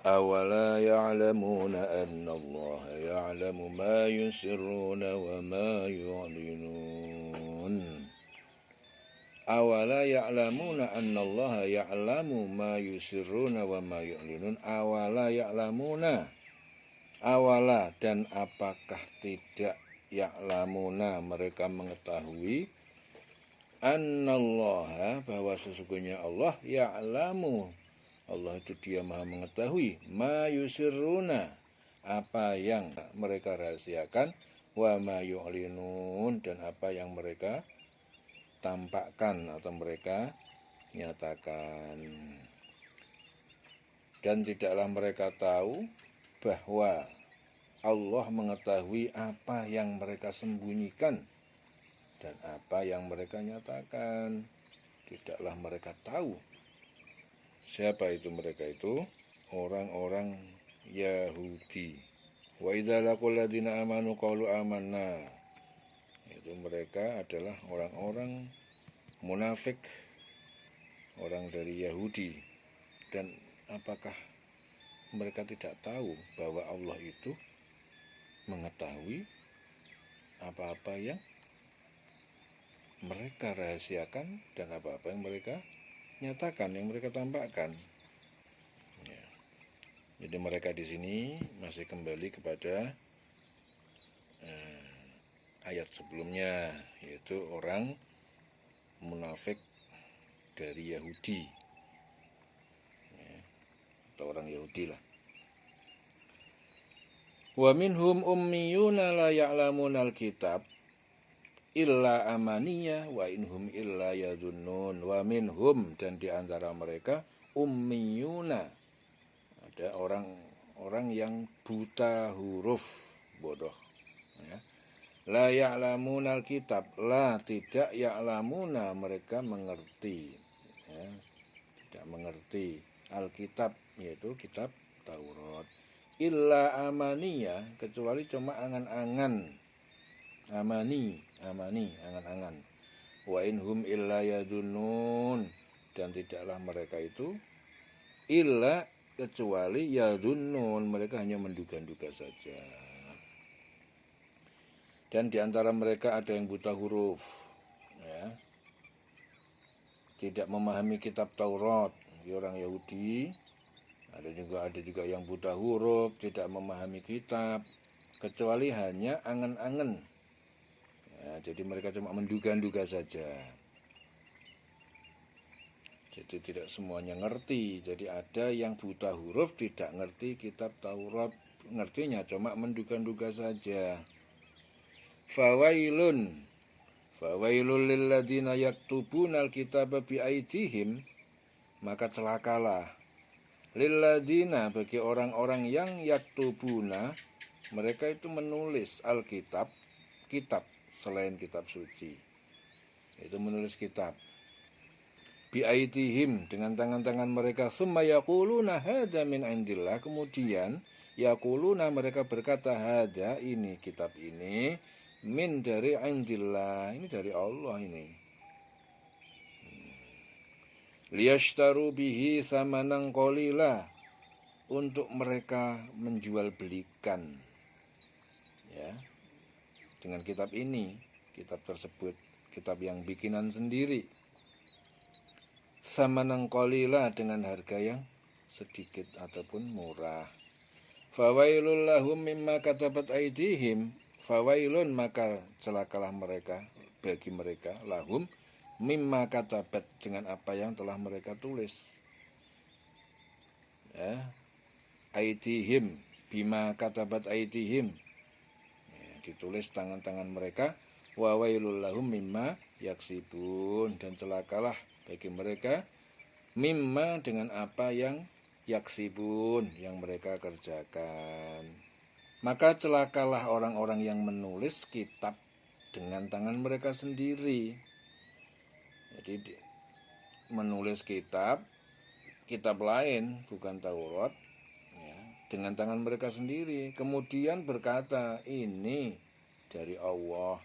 أولا يعلمون أن الله يعلم ما يسرون وما يعلنون Awala ya'lamuna annallaha ya'lamu ma yusirruna wa ma yu'linun. Awala ya'lamuna. Awala, dan apakah tidak ya'lamuna mereka mengetahui annallaha, bahwa sesungguhnya Allah ya'lamu, Allah itu dia maha mengetahui ma yusirruna, apa yang mereka rahasiakan, wa ma yu'linun, dan apa yang mereka tampakkan atau mereka nyatakan. Dan tidaklah mereka tahu bahwa Allah mengetahui apa yang mereka sembunyikan dan apa yang mereka nyatakan. Tidaklah mereka tahu. Siapa itu mereka itu? Orang-orang Yahudi. Wa idza laqul ladzina amanu qalu amanna. Itu mereka adalah orang-orang munafik, orang dari Yahudi. Dan apakah mereka tidak tahu bahwa Allah itu mengetahui apa-apa yang mereka rahasiakan dan apa-apa yang mereka nyatakan, yang mereka tampakkan. Ya. Jadi mereka di sini masih kembali kepada ayat sebelumnya, yaitu orang munafik dari Yahudi, ya, atau orang Yahudi lah. Wa minhum ummiyuna la ya'lamunal kitab illa amaniya wa inhum illa yadhunnun. Wa minhum, dan di antara mereka ummiyuna, ada orang-orang yang buta huruf, bodoh, ya. La ya'lamunal kitab, la tidak ya'lamuna mereka mengerti, ya, tidak mengerti alkitab, yaitu kitab Taurat, illa amaniya, kecuali cuma angan-angan, amani angan-angan, wa inhum illa yadhunnun, dan tidaklah mereka itu illa kecuali yadhunnun, mereka hanya menduga-duga saja. Dan di antara mereka ada yang buta huruf, ya, tidak memahami kitab Taurat, orang Yahudi. Ada juga yang buta huruf, tidak memahami kitab, kecuali hanya angan-angan. Ya, jadi mereka cuma menduga-duga saja. Jadi tidak semuanya ngerti. Jadi ada yang buta huruf, tidak ngerti kitab Taurat, ngertinya cuma menduga-duga saja. Fawailun lilladzina yaktubunal kitaba biaidihim, maka celakalah lilladzina, bagi orang-orang yang yaktubuna, mereka itu menulis alkitab, kitab selain kitab suci, itu menulis kitab, biaidihim, dengan tangan-tangan mereka, summa yaquluna hadza min indillah, kemudian yaquluna, mereka berkata, hadza, ini kitab ini, min, dari indillah, ini dari Allah ini, liyashtaru bihi samanan qalila, untuk mereka menjual belikan, ya, dengan kitab ini, kitab tersebut, kitab yang bikinan sendiri, samanan qalila, dengan harga yang sedikit ataupun murah. Fawailul lahum mimma katabat aydihim, fawailun, maka celakalah mereka, bagi mereka, lahum, mimma katabat, dengan apa yang telah mereka tulis, ya, aydihim, bima katabat aydihim, ya, ditulis tangan-tangan mereka, wa wailul lahum mimma yaksibun, dan celakalah bagi mereka, mimma, dengan apa yang yaksibun, yang mereka kerjakan. Maka celakalah orang-orang yang menulis kitab dengan tangan mereka sendiri. Jadi menulis kitab lain, bukan Taurat, ya, dengan tangan mereka sendiri, kemudian berkata ini dari Allah,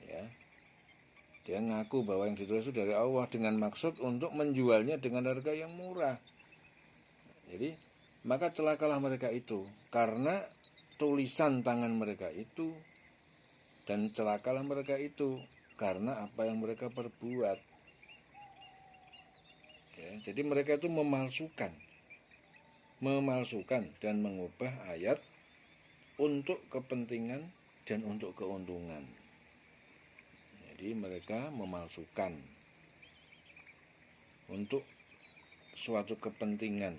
ya. Dia ngaku bahwa yang ditulis itu dari Allah dengan maksud untuk menjualnya dengan harga yang murah. Jadi maka celakalah mereka itu karena tulisan tangan mereka itu, dan celakalah mereka itu karena apa yang mereka perbuat. Ya, jadi mereka itu memalsukan dan mengubah ayat untuk kepentingan dan untuk keuntungan. Jadi mereka memalsukan untuk suatu kepentingan,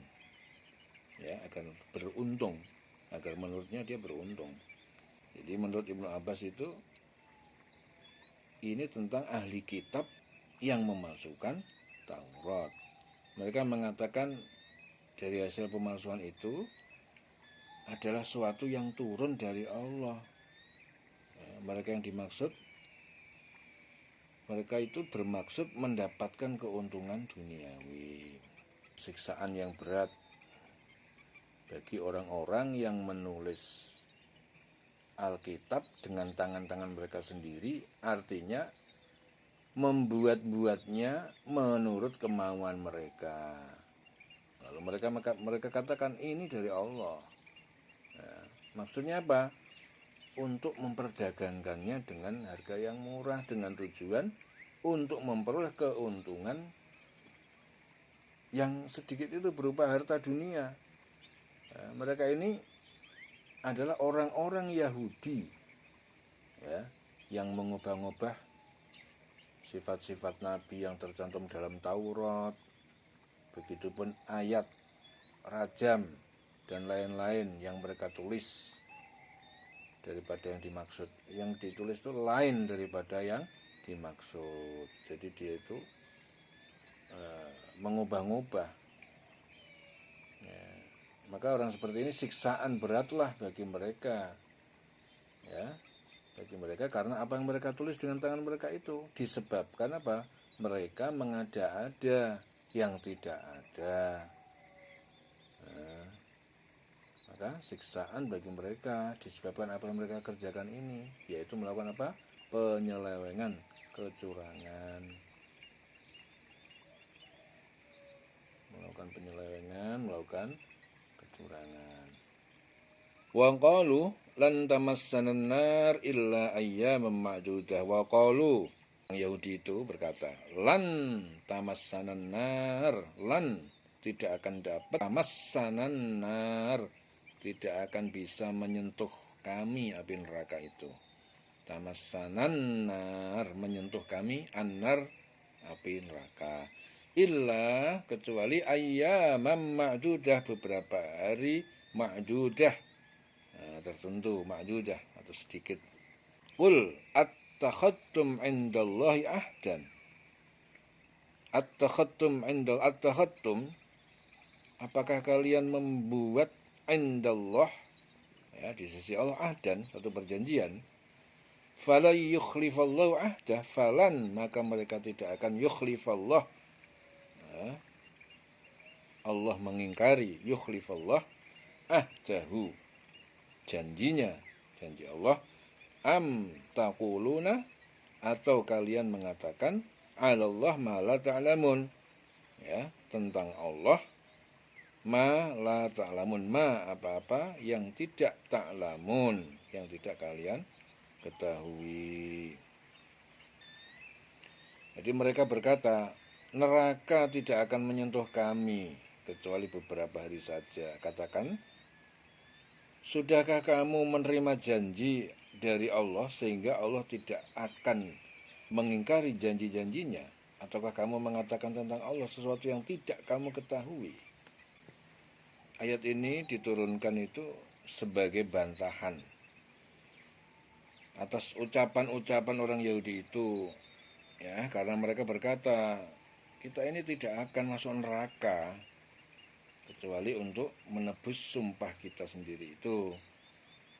ya, agar beruntung, agar menurutnya dia beruntung. Jadi menurut Ibnu Abbas itu ini tentang ahli kitab yang memalsukan Taurat. Mereka mengatakan dari hasil pemalsuan itu adalah suatu yang turun dari Allah. Mereka yang dimaksud, mereka itu bermaksud mendapatkan keuntungan duniawi. Siksaan yang berat bagi orang-orang yang menulis Alkitab dengan tangan-tangan mereka sendiri, artinya membuat-buatnya menurut kemauan mereka. Lalu mereka katakan ini dari Allah. Nah, maksudnya apa? Untuk memperdagangkannya dengan harga yang murah, dengan tujuan untuk memperoleh keuntungan yang sedikit itu berupa harta dunia. Nah, mereka ini adalah orang-orang Yahudi, ya, yang mengubah-ubah sifat-sifat Nabi yang tercantum dalam Taurat, begitupun ayat rajam dan lain-lain yang mereka tulis daripada yang dimaksud. Yang ditulis itu lain daripada yang dimaksud. Jadi dia itu mengubah-ubah. Ya. Maka orang seperti ini siksaan beratlah bagi mereka. Ya, bagi mereka karena apa yang mereka tulis dengan tangan mereka itu disebabkan apa? Mereka mengada-ada yang tidak ada. Nah, maka siksaan bagi mereka disebabkan apa yang mereka kerjakan ini, yaitu melakukan apa? Penyelewengan, kecurangan. Melakukan penyelewengan, melakukan kecurangan. Wa qalu lan tamassanan nar illa ayyaman ma'dudah. Wa qalu, Yahudi itu berkata, lan tamassanan nar, lan tidak akan dapat tamassanan nar, tidak akan bisa menyentuh kami api neraka itu. Tamassanan nar, menyentuh kami, annar, api neraka. Illa, kecuali ayyaman ma'dudah, beberapa hari ma'dudah, tertentu, ma'dudah atau sedikit. Qul attakhadtum indallahi ahdan. Attakhadtum indal, attakhadtum, apakah kalian membuat indallah, ya, di sisi Allah, ahdan, satu perjanjian. Falan yukhlifallahu ahdah, falan, maka mereka tidak akan yukhlifallah, ya, Allah mengingkari, yukhlifallah ahdahu, janjinya, janji Allah. Am taquluna, atau kalian mengatakan, alallah ma la ta'lamun, ya, tentang Allah, ma la ta'lamun, ma apa-apa yang tidak ta'lamun, yang tidak kalian ketahui. Jadi mereka berkata, neraka tidak akan menyentuh kami kecuali beberapa hari saja. Katakan, sudahkah kamu menerima janji dari Allah sehingga Allah tidak akan mengingkari janji-janjinya? Ataukah kamu mengatakan tentang Allah sesuatu yang tidak kamu ketahui? Ayat ini diturunkan itu sebagai bantahan atas ucapan-ucapan orang Yahudi itu, ya, karena mereka berkata, kita ini tidak akan masuk neraka kecuali untuk menebus sumpah kita sendiri itu.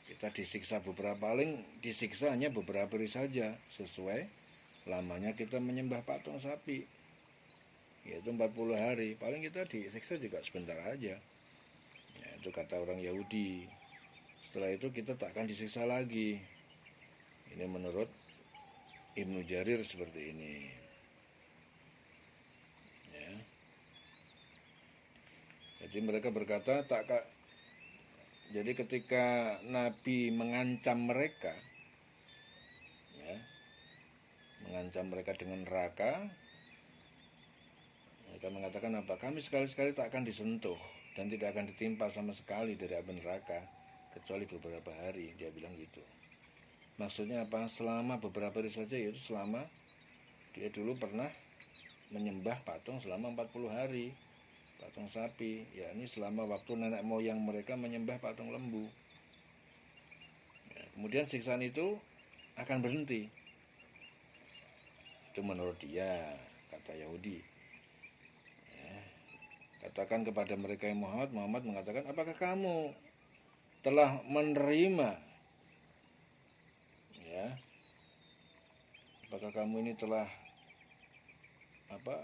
Kita disiksa paling disiksa hanya beberapa hari saja, sesuai lamanya kita menyembah patung sapi, yaitu 40 hari. Paling kita disiksa juga sebentar aja, ya, itu kata orang Yahudi. Setelah itu kita tak akan disiksa lagi. Ini menurut Ibnu Jarir seperti ini, ya. Jadi mereka berkata jadi ketika Nabi mengancam mereka, ya, mengancam mereka dengan neraka, mereka mengatakan apa? Kami sekali-sekali tak akan disentuh dan tidak akan ditimpa sama sekali dari api neraka kecuali beberapa hari. Dia bilang gitu. Maksudnya apa? Selama beberapa hari saja, yaitu selama dia dulu pernah menyembah patung selama 40 hari, patung sapi, yakni selama waktu nenek moyang mereka menyembah patung lembu. Ya, kemudian siksaan itu akan berhenti. Itu menurut dia, kata Yahudi. Ya, katakan kepada mereka yang Muhammad mengatakan, apakah kamu telah menerima, ya, apakah kamu ini telah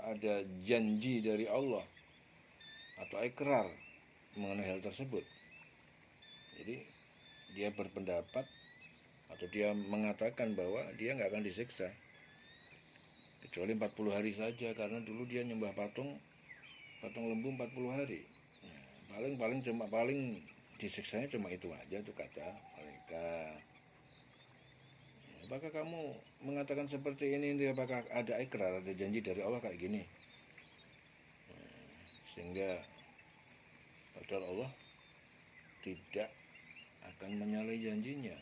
ada janji dari Allah atau ikrar mengenai hal tersebut. Jadi dia berpendapat atau dia mengatakan bahwa dia nggak akan disiksa kecuali 40 hari saja, karena dulu dia nyembah patung lembu 40 hari. Paling disiksanya cuma itu aja tuh, kata mereka. Apakah kamu mengatakan seperti ini, apakah ada ikrar, ada janji dari Allah kayak gini? Sehingga padahal Allah tidak akan menyalahi janjinya.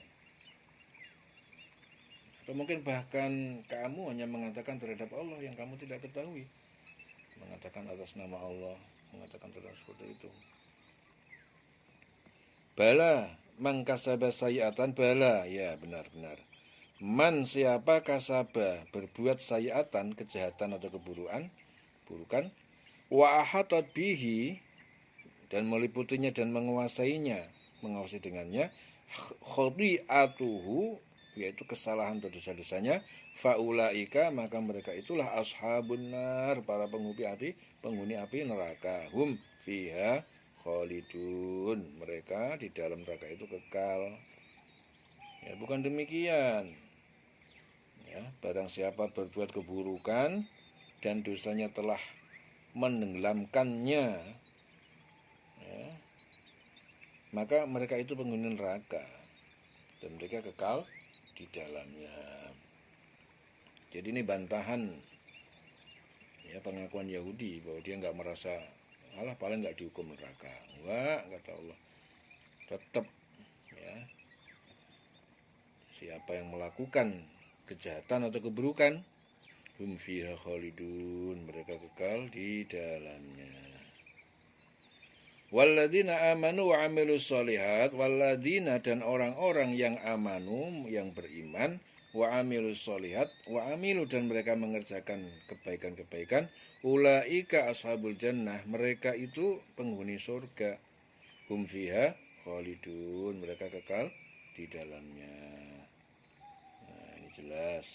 Atau mungkin bahkan kamu hanya mengatakan terhadap Allah yang kamu tidak ketahui, mengatakan atas nama Allah, mengatakan tentang seperti itu. Bala man kasaba sayiatan, bala, ya benar-benar. Man siapa kasaba berbuat sayiatan, kejahatan atau burukan, wa ahatat bihi dan meliputinya dan menguasai dengannya, khodi'atuhu yaitu kesalahan atau dosa-dosanya, faulaika maka mereka itulah ashabun nar, para penghuni api neraka, hum fiha khalidun, mereka di dalam neraka itu kekal. Ya, bukan demikian. Ya, barang siapa berbuat keburukan dan dosanya telah menenggelamkannya, ya, maka mereka itu penghuni neraka dan mereka kekal di dalamnya. Jadi ini bantahan, ya, pengakuan Yahudi bahwa dia nggak merasa Allah paling nggak dihukum neraka. Enggak, kata Allah, tetap, ya, siapa yang melakukan kejahatan atau keburukan, hum fiha khalidun, mereka kekal di dalamnya. Walladzina amanu wa amilus sholihat, walladzina dan orang-orang yang amanu, yang beriman, wa amilus sholihat, wa amilu dan mereka mengerjakan kebaikan-kebaikan, ulaika ashabul jannah, mereka itu penghuni surga, hum fiha khalidun, mereka kekal di dalamnya. Nah, ini jelas.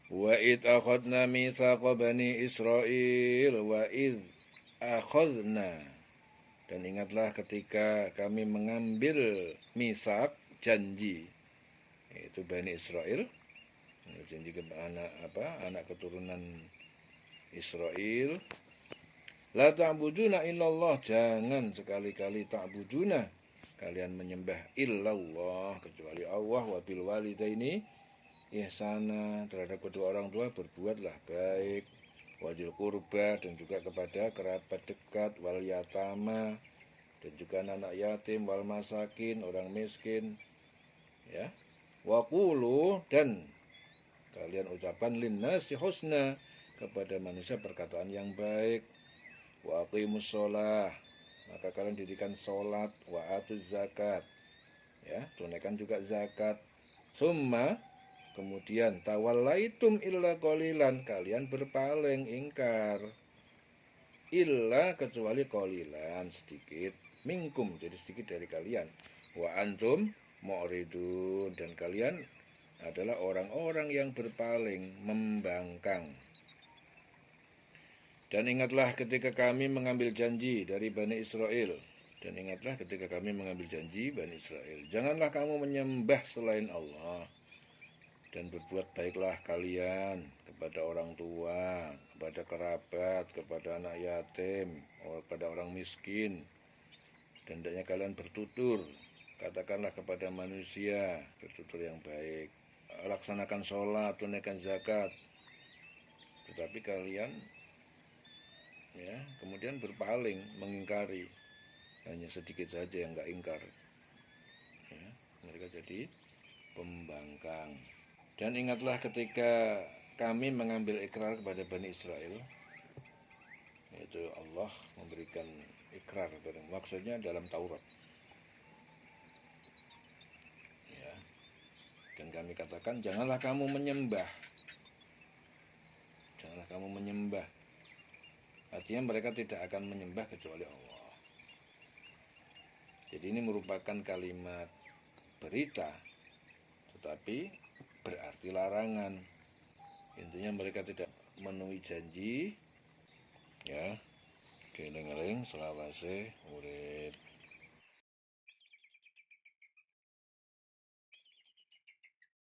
Wa id akhadna mitsaqa bani Israil, wa id akhadna, dan ingatlah ketika kami mengambil misak, janji, yaitu Bani Israel, janji ke anak keturunan Israel, la ta'buduna illallah, jangan sekali-kali ta'buduna, kalian menyembah illallah, kecuali Allah, wa bil walidaini ihsana, terhadap kedua orang tua berbuatlah baik, wadil kurba dan juga kepada kerabat dekat, wal yatama dan juga anak yatim, wal masakin orang miskin, ya, waqulu dan kalian ucapan linnasi husna, kepada manusia perkataan yang baik, wa aqimus sholah, maka kalian dirikan sholat, wa atuz zakat, ya, tunaikan juga zakat, summa kemudian tawallaitum illa qalilan, kalian berpaling ingkar, illa kecuali qalilan, sedikit, minkum jadi sedikit dari kalian, wa antum mu'ridun dan kalian adalah orang-orang yang berpaling, membangkang. Dan ingatlah ketika kami mengambil janji dari Bani Israel, dan ingatlah ketika kami mengambil janji Bani Israel, janganlah kamu menyembah selain Allah, dan berbuat baiklah kalian kepada orang tua, kepada kerabat, kepada anak yatim, kepada orang miskin. Dan hendaknya kalian bertutur, katakanlah kepada manusia, bertutur yang baik. Laksanakan sholat, tunaikan zakat. Tetapi kalian ya kemudian berpaling, mengingkari. Hanya sedikit saja yang enggak ingkar. Ya, mereka jadi pembangkang. Dan ingatlah ketika kami mengambil ikrar kepada Bani Israel, yaitu Allah memberikan ikrar, maksudnya dalam Taurat. Ya. Dan kami katakan, janganlah kamu menyembah. Janganlah kamu menyembah. Artinya mereka tidak akan menyembah kecuali Allah. Jadi ini merupakan kalimat berita, tetapi berarti larangan. Intinya mereka tidak memenuhi janji, ya, dieling-eling selawase urip.